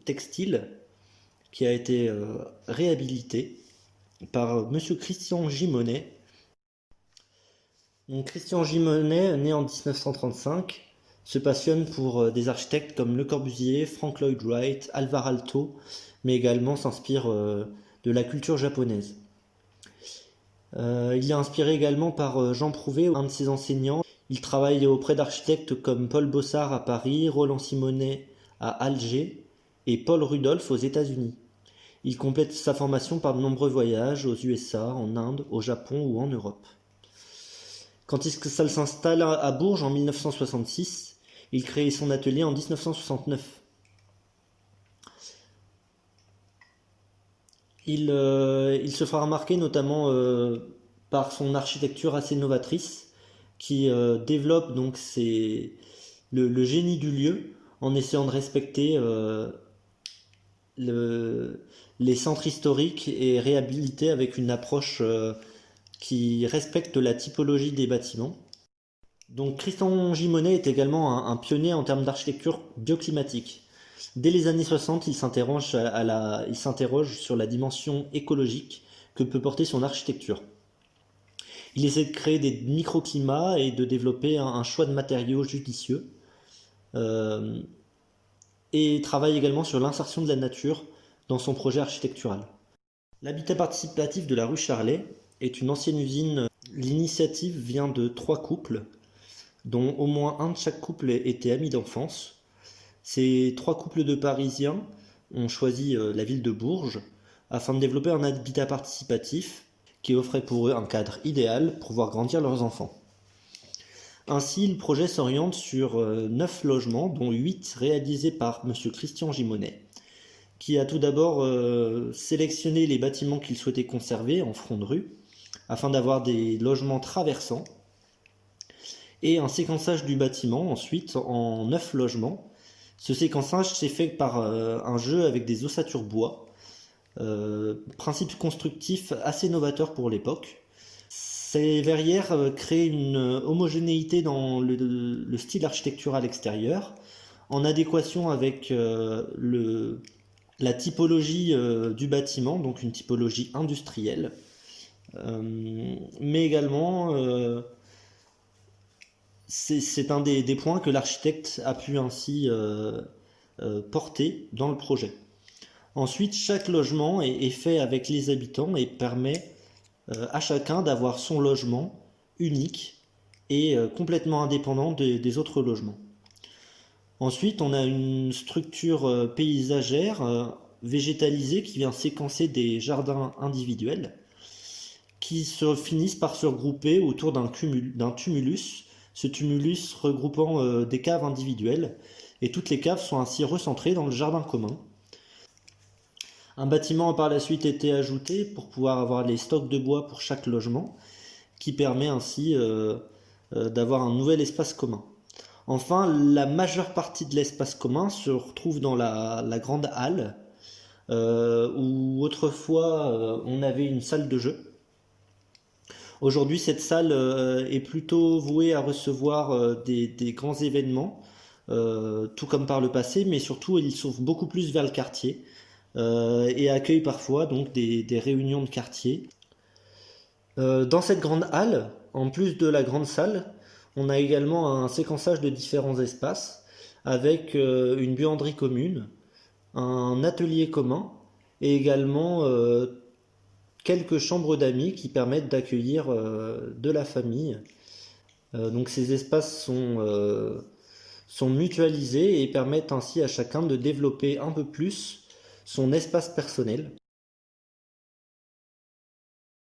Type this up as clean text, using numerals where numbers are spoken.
textile qui a été réhabilité par Monsieur Christian Gimonet. Donc, Christian Gimonet, né en 1935, se passionne pour des architectes comme Le Corbusier, Frank Lloyd Wright, Alvar Aalto, mais également s'inspire de la culture japonaise. Il est inspiré également par Jean Prouvé, un de ses enseignants. Il travaille auprès d'architectes comme Paul Bossart à Paris, Roland Simonet à Alger et Paul Rudolph aux États-Unis. Il complète sa formation par de nombreux voyages aux USA, en Inde, au Japon ou en Europe. Quand il s'installe à Bourges en 1966, il crée son atelier en 1969. Il se fera remarquer notamment par son architecture assez novatrice, qui développe donc le génie du lieu en essayant de respecter les centres historiques et réhabiliter avec une approche qui respecte la typologie des bâtiments. Donc Christian Gimonet est également un pionnier en termes d'architecture bioclimatique. Dès les années 60, il s'interroge sur la dimension écologique que peut porter son architecture. Il essaie de créer des microclimats et de développer un choix de matériaux judicieux. Et travaille également sur l'insertion de la nature dans son projet architectural. L'habitat participatif de la rue Charlet est une ancienne usine. L'initiative vient de 3 couples, dont au moins un de chaque couple était ami d'enfance. Ces 3 couples de Parisiens ont choisi la ville de Bourges afin de développer un habitat participatif qui offrait pour eux un cadre idéal pour voir grandir leurs enfants. Ainsi, le projet s'oriente sur 9 logements, dont 8 réalisés par M. Christian Gimonet, qui a tout d'abord sélectionné les bâtiments qu'il souhaitait conserver en front de rue, afin d'avoir des logements traversants, et un séquençage du bâtiment ensuite en 9 logements. Ce séquençage s'est fait par un jeu avec des ossatures bois, principe constructif assez novateur pour l'époque. Ces verrières créent une homogénéité dans le style architectural extérieur, en adéquation avec la typologie du bâtiment, donc une typologie industrielle, mais également c'est un des points que l'architecte a pu ainsi porter dans le projet. Ensuite, chaque logement est fait avec les habitants et permet à chacun d'avoir son logement unique et complètement indépendant des autres logements. Ensuite, on a une structure paysagère végétalisée qui vient séquencer des jardins individuels qui se finissent par se regrouper autour d'un tumulus, ce tumulus regroupant des caves individuelles, et toutes les caves sont ainsi recentrées dans le jardin commun. Un bâtiment a par la suite été ajouté pour pouvoir avoir les stocks de bois pour chaque logement, qui permet ainsi d'avoir un nouvel espace commun. Enfin, la majeure partie de l'espace commun se retrouve dans la grande halle, où autrefois on avait une salle de jeu. Aujourd'hui, cette salle est plutôt vouée à recevoir des grands événements, tout comme par le passé, mais surtout il s'ouvre beaucoup plus vers le quartier et accueille parfois donc des réunions de quartier. Dans cette grande halle, en plus de la grande salle, on a également un séquençage de différents espaces avec une buanderie commune, un atelier commun et également quelques chambres d'amis qui permettent d'accueillir de la famille. Donc ces espaces sont mutualisés et permettent ainsi à chacun de développer un peu plus son espace personnel.